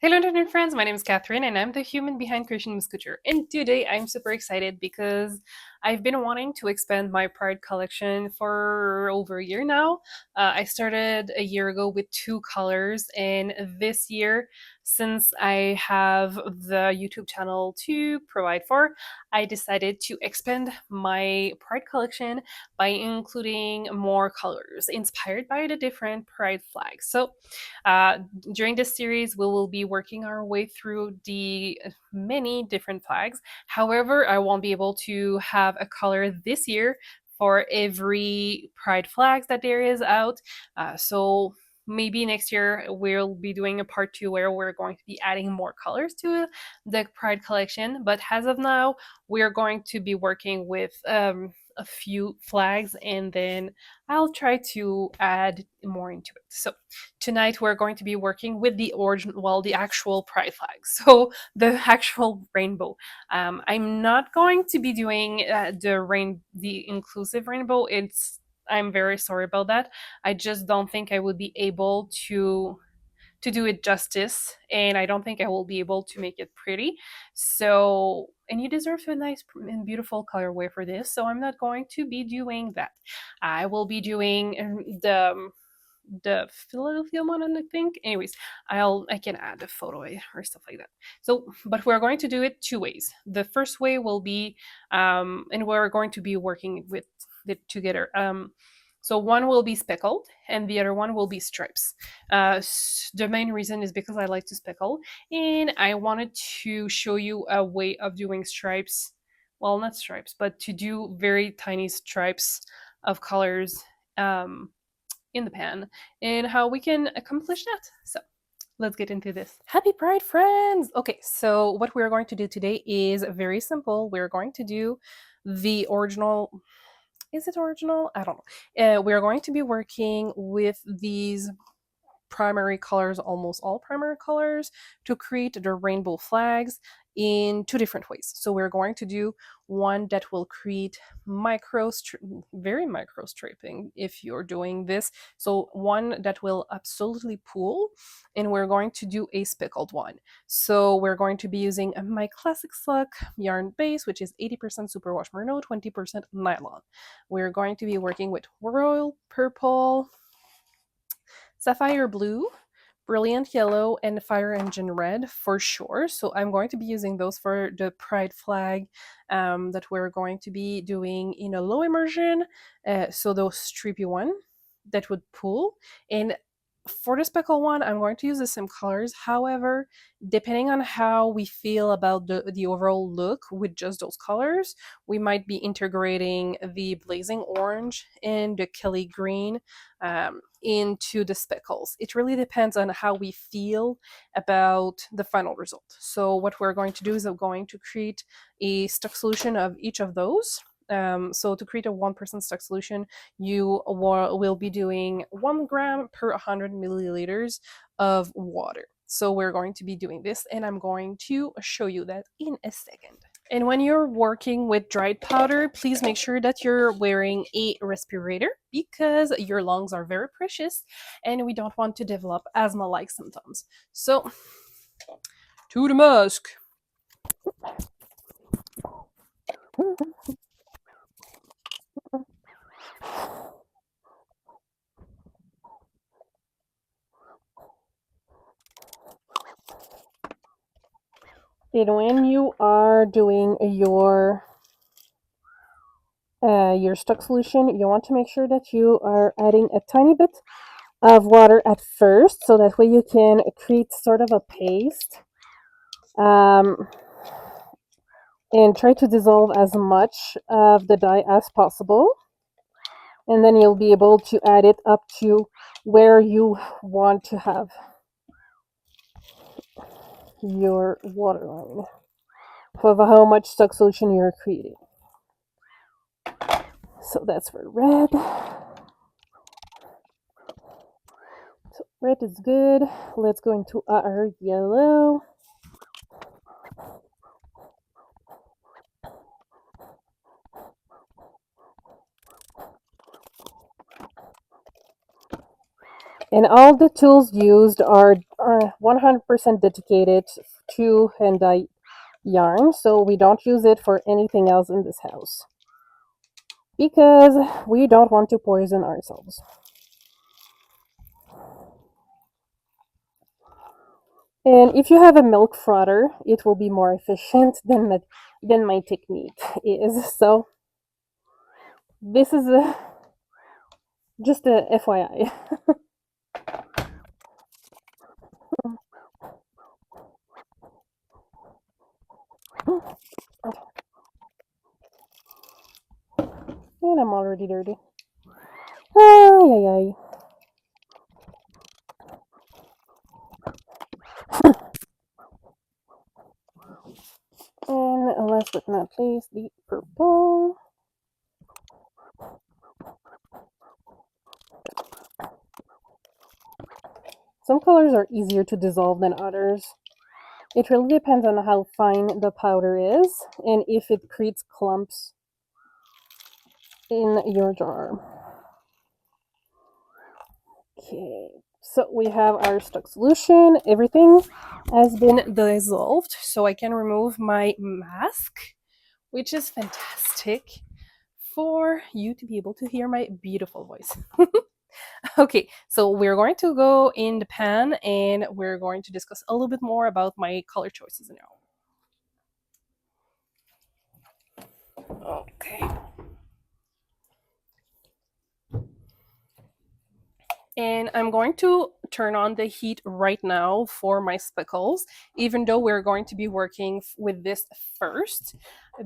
Hello, internet friends. My name is Catherine, and I'm the human behind Christian Muscouture. And today, I'm super excited because I've been wanting to expand my Pride collection for over a year now. I started a year ago with two colors, and this year, since I have the YouTube channel to provide for, I decided to expand my Pride collection by including more colors inspired by the different Pride flags. So, uh, during this series, we will be working our way through the many different flags. However, I won't be able to have a color this year for every Pride flags that there is out. So maybe next year we'll be doing a part two where we're going to be adding more colors to the Pride collection. But as of now, we're going to be working with a few flags, and then I'll try to add more into it. So tonight we're going to be working with the origin, well, the actual pride flag, so the actual rainbow. I'm not going to be doing the inclusive rainbow. I'm very sorry about that. I just don't think I would be able to do it justice, and I don't think I will be able to make it pretty. So, and you deserve a nice and beautiful colorway for this, so I'm not going to be doing that. I will be doing the Philadelphia one, I think. Anyways, I can add a photo or stuff like that. So, but we're going to do it two ways. The first way will be, and we're going to be working with it together. So one will be speckled, and the other one will be stripes. The main reason is because I like to speckle, and I wanted to show you a way of doing stripes. Well, not stripes, but to do very tiny stripes of colors. In the pan, and how we can accomplish that. So let's get into this. Happy Pride, friends! Okay, so what we're going to do today is very simple. We're going to do the original. Is it original? I don't know. We're going to be working with these primary colors, almost all primary colors, to create the rainbow flags in two different ways. So we're going to do one that will create very micro striping if you're doing this. So one that will absolutely pool, and we're going to do a speckled one. So we're going to be using my classic silk yarn base, which is 80% superwash merino, 20% nylon. We're going to be working with royal purple, sapphire blue, brilliant yellow, and fire engine red for sure. So I'm going to be using those for the pride flag that we're going to be doing in a low immersion. So those stripy one that would pull. And for the speckle one, I'm going to use the same colors. However, depending on how we feel about the overall look with just those colors, we might be integrating the blazing orange and the Kelly green into the speckles. It really depends on how we feel about the final result. So what we're going to do is I'm going to create a stock solution of each of those. So to create a 1% stock solution, you will be doing 1 gram per 100 milliliters of water. So we're going to be doing this, and I'm going to show you that in a second. And when you're working with dried powder, please make sure that you're wearing a respirator because your lungs are very precious and we don't want to develop asthma-like symptoms. So, to the mask. And when you are doing your stock solution, you want to make sure that you are adding a tiny bit of water at first, so that way you can create sort of a paste, and try to dissolve as much of the dye as possible, and then you'll be able to add it up to where you want to have your waterline of how much stock solution you're creating. So that's for red. So red is good. Let's go into our yellow. And all the tools used are 100% dedicated to hand-dyed yarn, so we don't use it for anything else in this house because we don't want to poison ourselves. And if you have a milk frother, it will be more efficient than my technique is. So this is just a FYI. And I'm already dirty. Ay, ay, ay. And last but not least, the purple. Some colors are easier to dissolve than others. It really depends on how fine the powder is and if it creates clumps in your jar. Okay, so we have our stock solution. Everything has been dissolved, so I can remove my mask, which is fantastic for you to be able to hear my beautiful voice. Okay, so we're going to go in the pan and we're going to discuss a little bit more about my color choices now. Okay. And I'm going to turn on the heat right now for my speckles, even though we're going to be working with this first,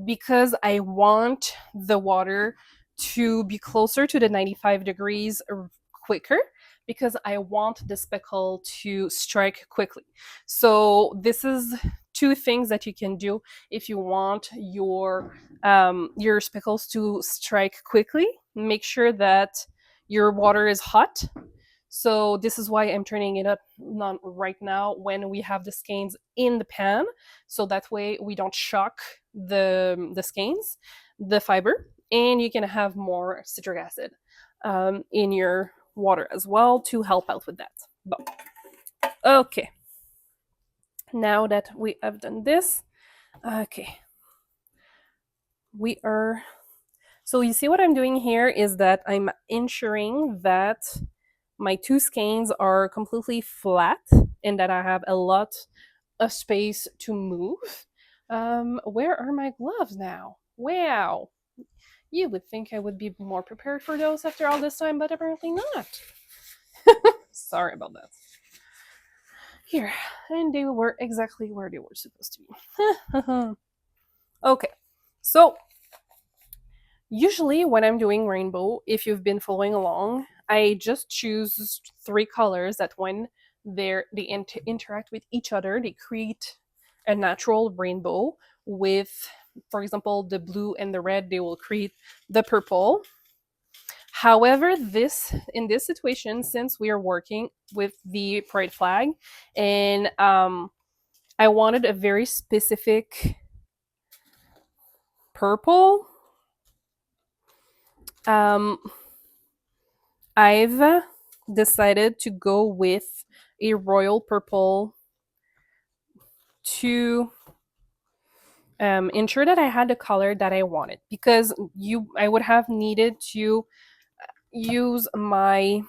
because I want the water to be closer to the 95 degrees quicker, because I want the speckle to strike quickly. So this is two things that you can do if you want your speckles to strike quickly. Make sure that your water is hot, so this is why I'm turning it up not right now when we have the skeins in the pan. So that way we don't shock the skeins, the fiber, and you can have more citric acid in your water as well to help out with that. But, okay, now that we have done this, okay, we are. So you see what I'm doing here is that I'm ensuring that my two skeins are completely flat and that I have a lot of space to move. Where are my gloves now? Wow. You would think I would be more prepared for those after all this time, but apparently not. Sorry about that. Here, and they were exactly where they were supposed to be. Okay, so usually when I'm doing rainbow, if you've been following along, I just choose three colors that when they interact with each other, they create a natural rainbow with, for example, the blue and the red, they will create the purple. However, this in this situation, since we are working with the pride flag, and I wanted a very specific purple. Um, I've decided to go with a royal purple to ensure that I had the color that I wanted, because I would have needed to use my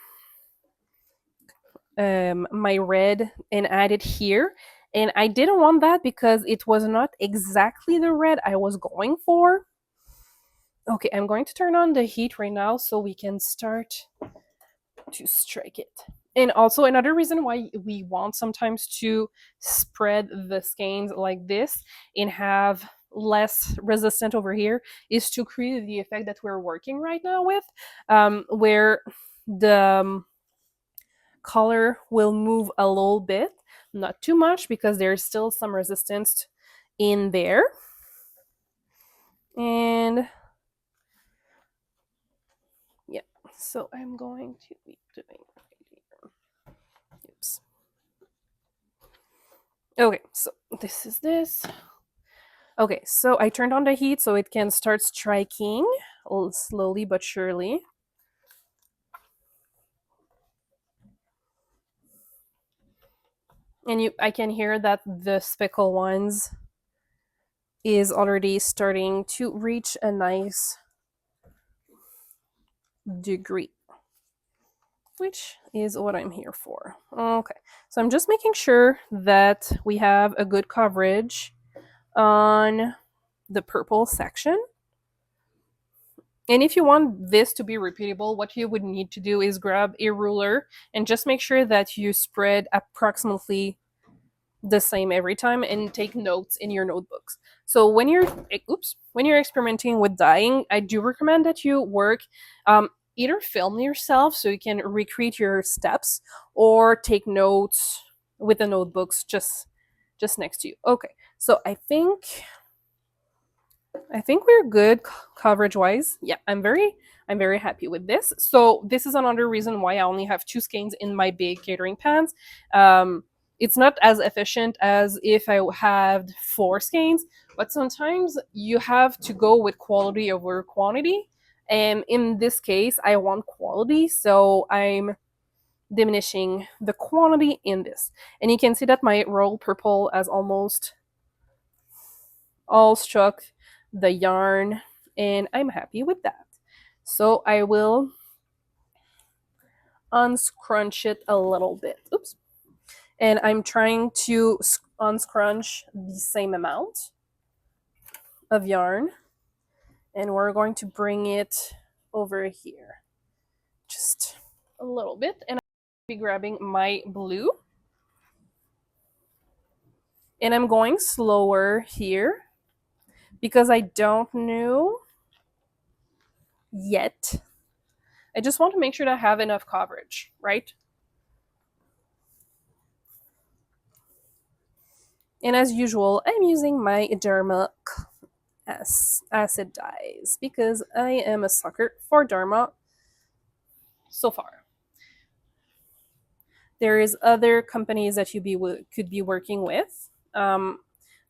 red and add it here, and I didn't want that because it was not exactly the red I was going for. Okay, I'm going to turn on the heat right now so we can start to strike it. And also another reason why we want sometimes to spread the skeins like this and have less resistant over here is to create the effect that we're working right now with, where the color will move a little bit, not too much because there's still some resistance in there. And yeah, so I'm going to be doing oops. Okay, so this is this. Okay, so I turned on the heat so it can start striking slowly but surely. And I can hear that the speckle ones is already starting to reach a nice degree, which is what I'm here for. Okay, so I'm just making sure that we have a good coverage on the purple section. And if you want this to be repeatable, what you would need to do is grab a ruler and just make sure that you spread approximately the same every time and take notes in your notebooks. So when you're experimenting with dyeing, I do recommend that you work either film yourself so you can recreate your steps or take notes with the notebooks just next to you. Okay. So I think we're good coverage wise. Yeah, I'm very happy with this. So this is another reason why I only have two skeins in my big catering pans. It's not as efficient as if I had four skeins, but sometimes you have to go with quality over quantity. And in this case, I want quality, so I'm diminishing the quantity in this. And you can see that my royal purple has almost all struck the yarn, and I'm happy with that. So I will unscrunch it a little bit. Oops. And I'm trying to unscrunch the same amount of yarn, and we're going to bring it over here just a little bit, and I'll be grabbing my blue, and I'm going slower here because I don't know yet. I just want to make sure that I have enough coverage, right? And as usual, I'm using my Dharma acid dyes because I am a sucker for Dharma so far. There is other companies that could be working with.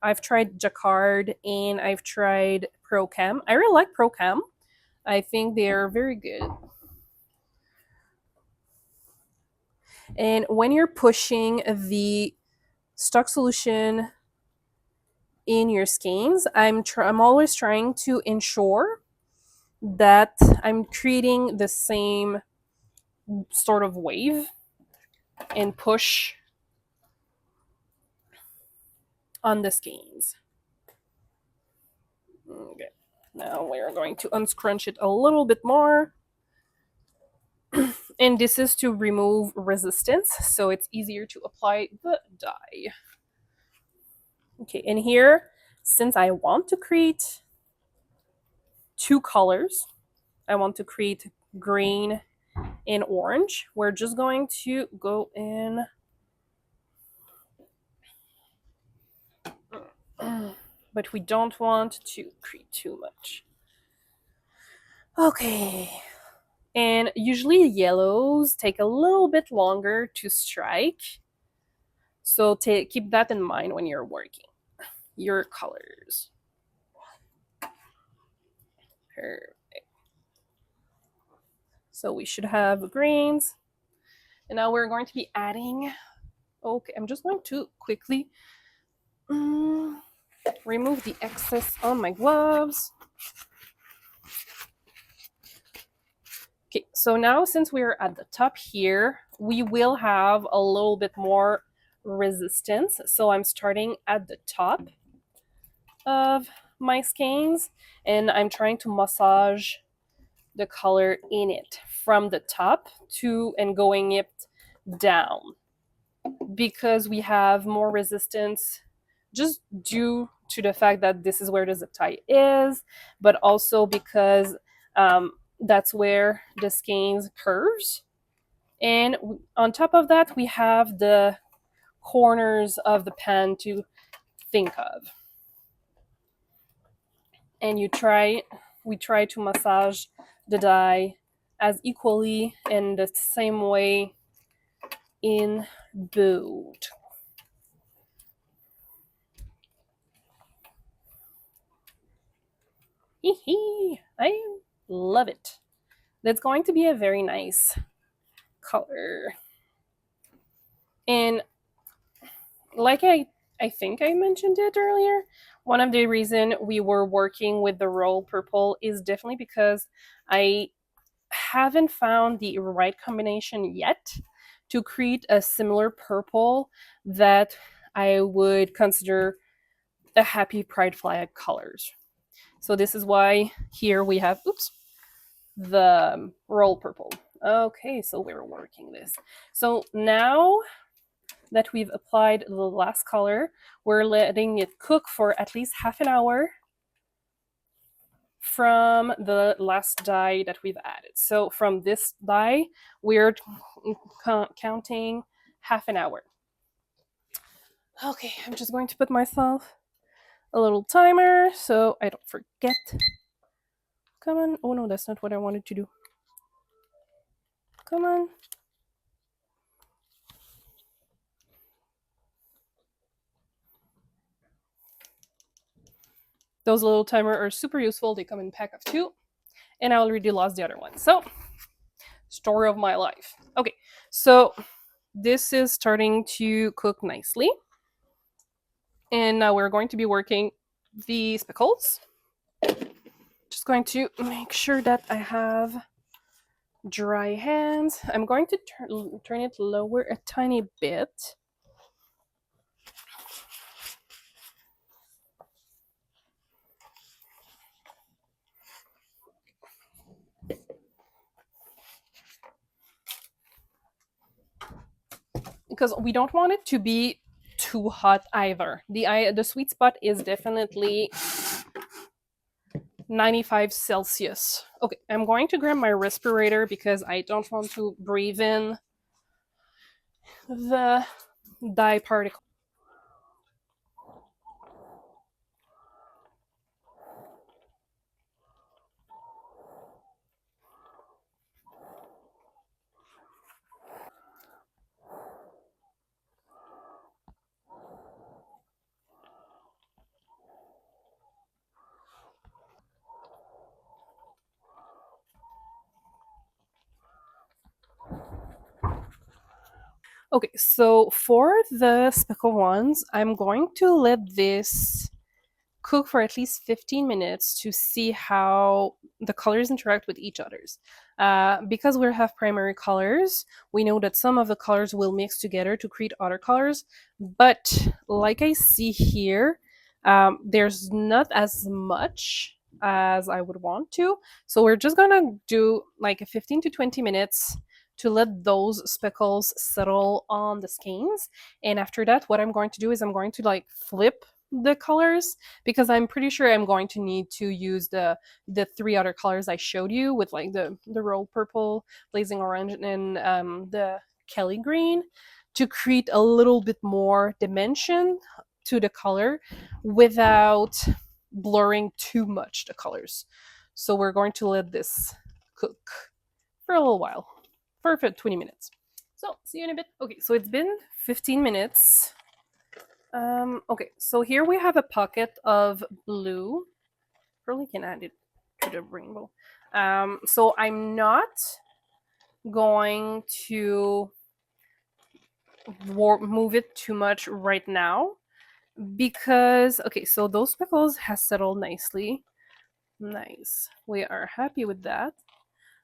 I've tried Jacquard and I've tried Procam. I really like Procam. I think they're very good. And when you're pushing the stock solution in your skeins, I'm always trying to ensure that I'm creating the same sort of wave and push on the skeins. Okay, now we're going to unscrunch it a little bit more. And this is to remove resistance, so it's easier to apply the dye. Okay, and here, since I want to create two colors, I want to create green and orange, we're just going to go in but we don't want to create too much. Okay. And usually yellows take a little bit longer to strike. So keep that in mind when you're working your colors. Perfect. So we should have greens. And now we're going to be adding. Okay, I'm just going to quickly remove the excess on my gloves. Okay, so now since we're at the top here, we will have a little bit more resistance. So I'm starting at the top of my skeins and I'm trying to massage the color in it from the top to and going it down because we have more resistance just due to the fact that this is where the zip tie is, but also because that's where the skeins curves. And on top of that, we have the corners of the pen to think of. And we try to massage the dye as equally in the same way in bold. I love it. That's going to be a very nice color. And like I think I mentioned it earlier, one of the reason we were working with the roll purple is definitely because I haven't found the right combination yet to create a similar purple that I would consider a happy pride flag colors. So this is why here we have, oops, the roll purple. Okay, so we're working this. So now that we've applied the last color, we're letting it cook for at least half an hour from the last dye that we've added. So from this dye, we're counting half an hour. Okay, I'm just going to put myself a little timer so I don't forget. Come on. Oh no, that's not what I wanted to do. Come on. Those little timers are super useful. They come in a pack of 2. And I already lost the other one. So, story of my life. Okay, so this is starting to cook nicely. And now we're going to be working the speckles. Just going to make sure that I have dry hands. I'm going to turn it lower a tiny bit. Because we don't want it to be too hot either. The sweet spot is definitely 95 Celsius. Okay, I'm going to grab my respirator because I don't want to breathe in the dye particle. Okay, so for the speckle ones, I'm going to let this cook for at least 15 minutes to see how the colors interact with each others. Because we have primary colors, we know that some of the colors will mix together to create other colors. But like I see here, there's not as much as I would want to. So we're just gonna do like a 15 to 20 minutes to let those speckles settle on the skeins. And after that, what I'm going to do is I'm going to like flip the colors because I'm pretty sure I'm going to need to use the 3 other colors I showed you with like the roll purple, blazing orange, and the Kelly green to create a little bit more dimension to the color without blurring too much the colors. So we're going to let this cook for a little while, for 20 minutes. So see you in a bit. Okay, so it's been 15 minutes. Okay, so here we have a pocket of blue. Probably can add it to the rainbow. So I'm not going to move it too much right now because okay, so those speckles has settled nicely. Nice. We are happy with that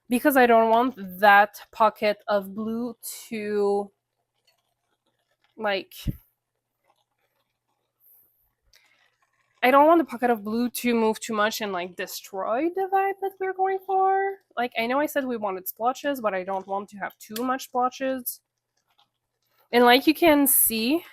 because I don't want that pocket of blue to like I don't want the pocket of blue to move too much and like destroy the vibe that we're going for. Like I know I said we wanted splotches, but I don't want to have too much splotches. And like you can see,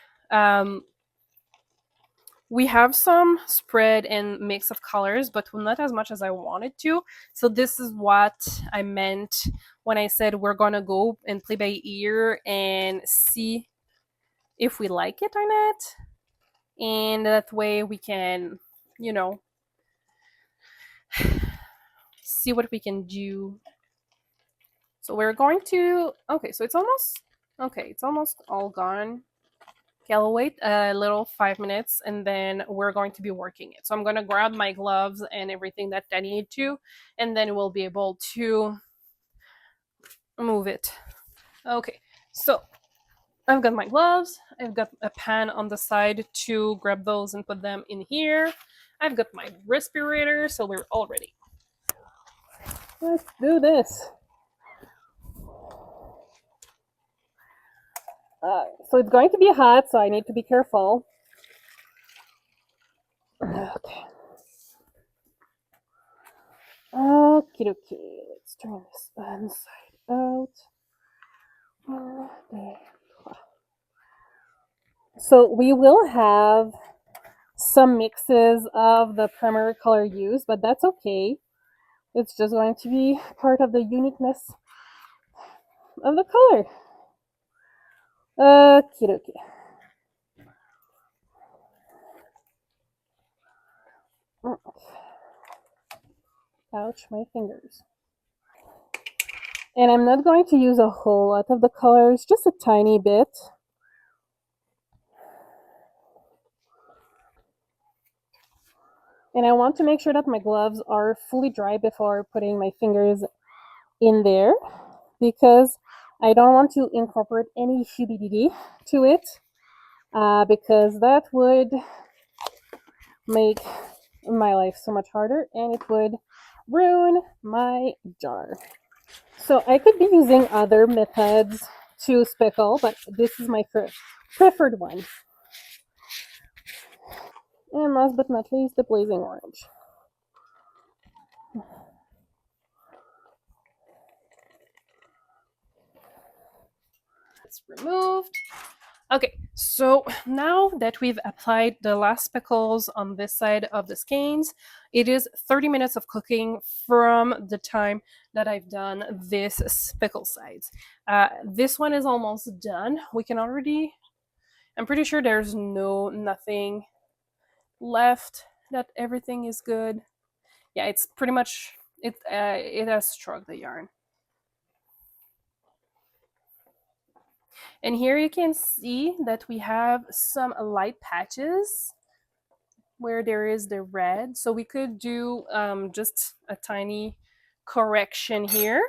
we have some spread and mix of colors, but not as much as I wanted to. So this is what I meant when I said we're gonna go and play by ear and see if we like it or not. And that way we can, you know, see what we can do. So we're going to okay, so it's almost all gone. Okay, I'll wait a little 5 minutes and then we're going to be working it. So I'm gonna grab my gloves and everything that I need to, and then we'll be able to move it. Okay, so I've got my gloves. I've got a pan on the side to grab those and put them in here. I've got my respirator, so we're all ready. Let's do this. So it's going to be hot, so I need to be careful. Okay. Okie dokie. Let's turn this inside out. There. So we will have some mixes of the primary color used, but that's okay. It's just going to be part of the uniqueness of the color. Okie dokie. Ouch, my fingers. And I'm not going to use a whole lot of the colors, just a tiny bit. And I want to make sure that my gloves are fully dry before putting my fingers in there because I don't want to incorporate any humidity to it because that would make my life so much harder and it would ruin my jar. So I could be using other methods to speckle, but this is my preferred one. And last but not least, the blazing orange. It's removed. Okay, so now that we've applied the last speckles on this side of the skeins, it is 30 minutes of cooking from the time that I've done this speckle sides. This one is almost done. We can already, I'm pretty sure there's nothing left, that everything is good. Yeah, it's pretty much, it has struck the yarn. And here you can see that we have some light patches where there is the red. So we could do just a tiny correction here.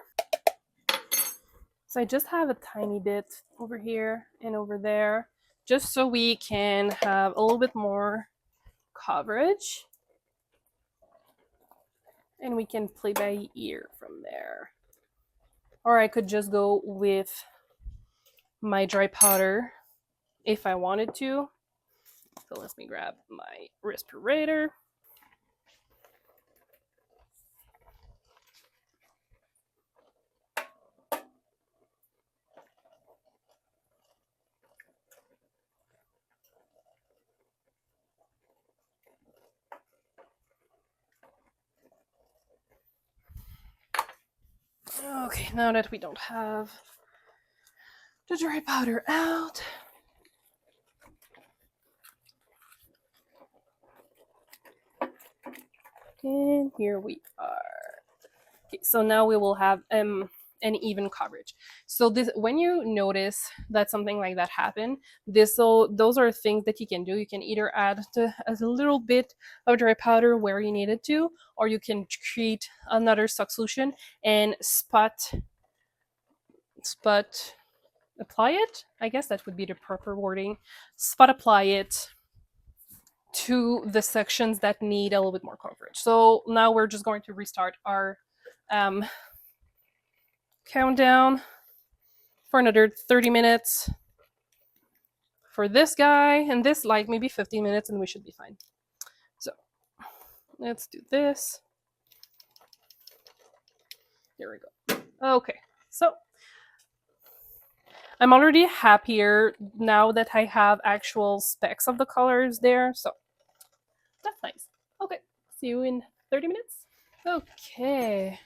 So I just have a tiny bit over here and over there, just so we can have a little bit more coverage. And we can play by ear from there. Or I could just go with my dry powder if I wanted to. So let me grab my respirator. Okay, now that we don't have the dry powder out, and here we are. Okay, so now we will have an even coverage. So this, when you notice that something like that happened, those are things that you can do. You can either add a little bit of dry powder where you need it to, or you can create another stock solution and spot apply it. I guess that would be the proper wording. Spot apply it to the sections that need a little bit more coverage. So now we're just going to restart our countdown for another 30 minutes for this guy, and this like maybe 15 minutes, and we should be fine. So let's do this. Here we go. Okay, so I'm already happier now that I have actual specs of the colors there, so that's nice. Okay, see you in 30 minutes. Okay,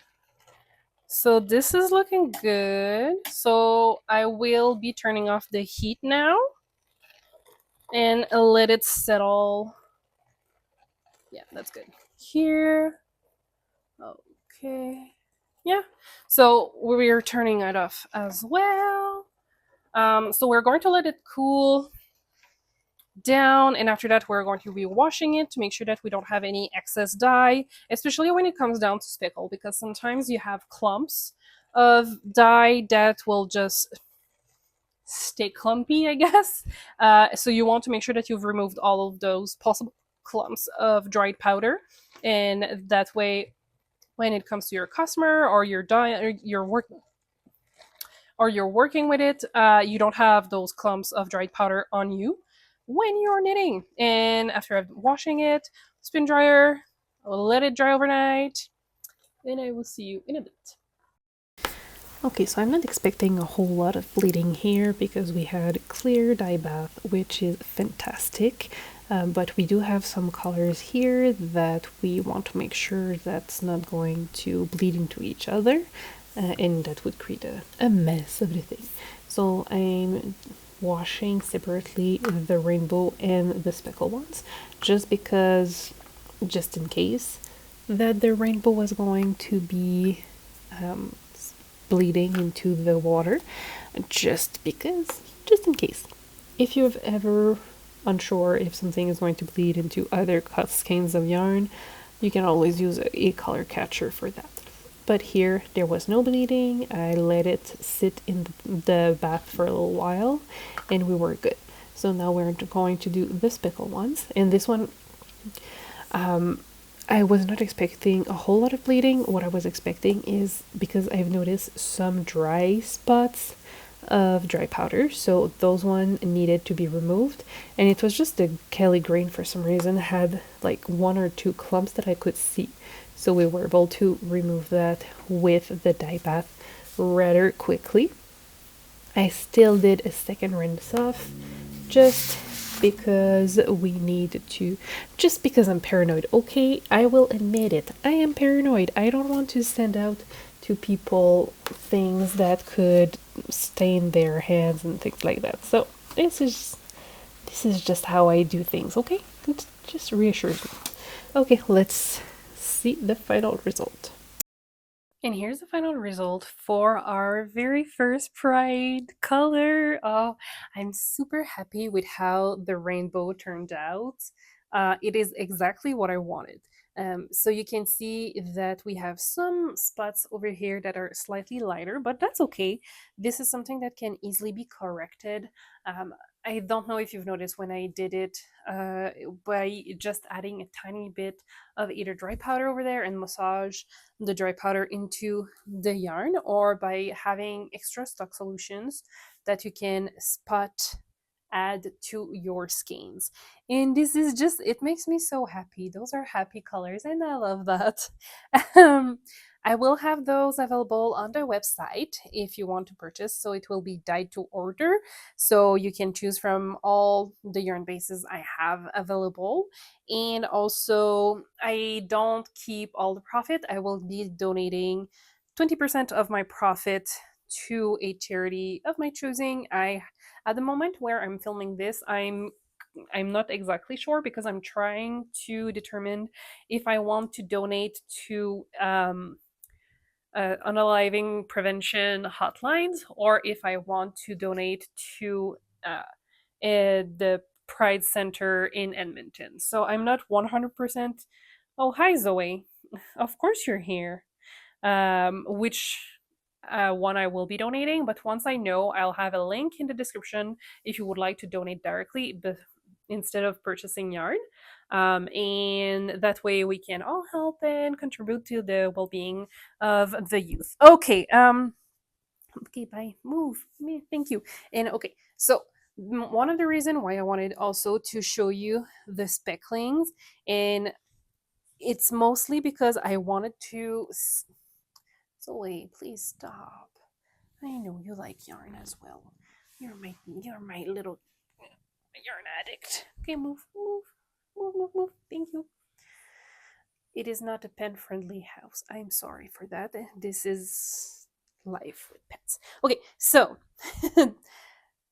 so this is looking good. So I will be turning off the heat now and let it settle. Yeah, that's good. Here. Okay. Yeah. So we're turning it off as well. So we're going to let it cool down, and after that we're going to be washing it to make sure that we don't have any excess dye, especially when it comes down to speckle, because sometimes you have clumps of dye that will just stay clumpy, I guess. So you want to make sure that you've removed all of those possible clumps of dried powder, and that way, when it comes to your customer or your diet or your work or you're working with it, you don't have those clumps of dried powder on you when you're knitting. And after washing it, spin dryer, let it dry overnight, and I will see you in a bit. Okay, so I'm not expecting a whole lot of bleeding here because we had clear dye bath, which is fantastic. But we do have some colors here that we want to make sure that's not going to bleed into each other, and that would create a mess of the thing. So I'm washing separately the rainbow and the speckle ones, just because, just in case, that the rainbow was going to be um, bleeding into the water, just because, just in case. If you've ever unsure if something is going to bleed into other skeins of yarn, you can always use a color catcher for that. But here there was no bleeding. I let it sit in the bath for a little while and we were good. So now we're going to do the speckle ones, and this one, I was not expecting a whole lot of bleeding. What I was expecting is, because I've noticed some dry spots of dry powder, so those one needed to be removed, and it was just the Kelly green for some reason had like one or two clumps that I could see, so we were able to remove that with the dye bath rather quickly. I still did a second rinse off just because we need to, just because I'm paranoid. Okay, I will admit it. I am paranoid. I don't want to send out to people things that could stain their hands and things like that. So this is just how I do things, okay? It just reassures me. Okay, let's see the final result. And here's the final result for our very first Pride color. Oh, I'm super happy with how the rainbow turned out. It is exactly what I wanted. So you can see that we have some spots over here that are slightly lighter, but that's okay. This is something that can easily be corrected. I don't know if you've noticed when I did it by just adding a tiny bit of either dry powder over there and massage the dry powder into the yarn, or by having extra stock solutions that you can spot add to your skeins. And this is just, it makes me so happy. Those are happy colors and I love that. um, I will have those available on the website if you want to purchase, so it will be dyed to order, so you can choose from all the yarn bases I have available. And also, I don't keep all the profit. I will be donating 20% of my profit to a charity of my choosing. I, at the moment where I'm filming this, I'm not exactly sure because I'm trying to determine if I want to donate to unaliving prevention hotlines, or if I want to donate to the Pride Center in Edmonton. So I'm not 100%. Oh, hi, Zoe. Of course you're here. Which one I will be donating, but once I know, I'll have a link in the description if you would like to donate directly instead of purchasing yarn. And that way we can all help and contribute to the well-being of the youth. Okay, okay, bye. Move. Thank you. And okay, so one of the reason why I wanted also to show you the specklings, and it's mostly because I wanted to. So wait, please stop. I know you like yarn as well. You're my little yarn addict. Okay, move, move, move, move, move. Thank you. It is not a pen friendly house. I'm sorry for that. This is life with pets. Okay, so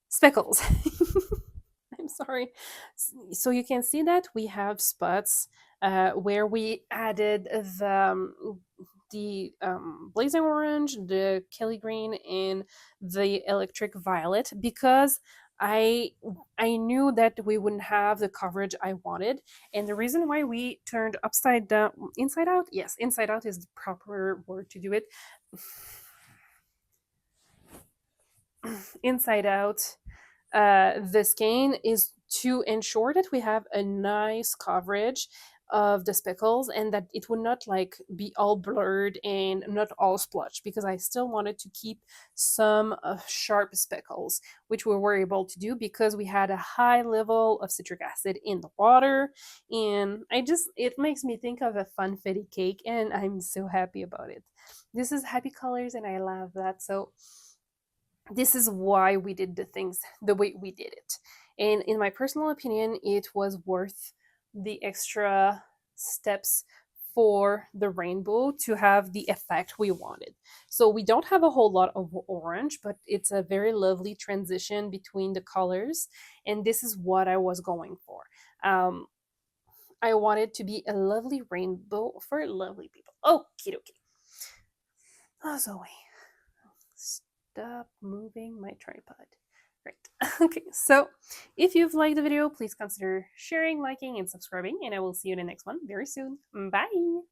speckles. I'm sorry. So you can see that we have spots where we added the blazing orange, the Kelly green, and the electric violet, because I I knew that we wouldn't have the coverage I wanted. And the reason why we turned upside down, inside out, yes, inside out is the proper word to do it. inside out the skein is to ensure that we have a nice coverage of the speckles and that it would not like be all blurred and not all splotched, because I still wanted to keep some sharp speckles, which we were able to do because we had a high level of citric acid in the water. And it makes me think of a funfetti cake, and I'm so happy about it. This is happy colors and I love that. So this is why we did the things the way we did it. And in my personal opinion, it was worth the extra steps for the rainbow to have the effect we wanted. So we don't have a whole lot of orange, but it's a very lovely transition between the colors. And this is what I was going for. I wanted to be a lovely rainbow for lovely people. Okie dokie. Oh, Zoe, stop moving my tripod. Right. Okay, so if you've liked the video, please consider sharing, liking, and subscribing, and I will see you in the next one very soon. Bye!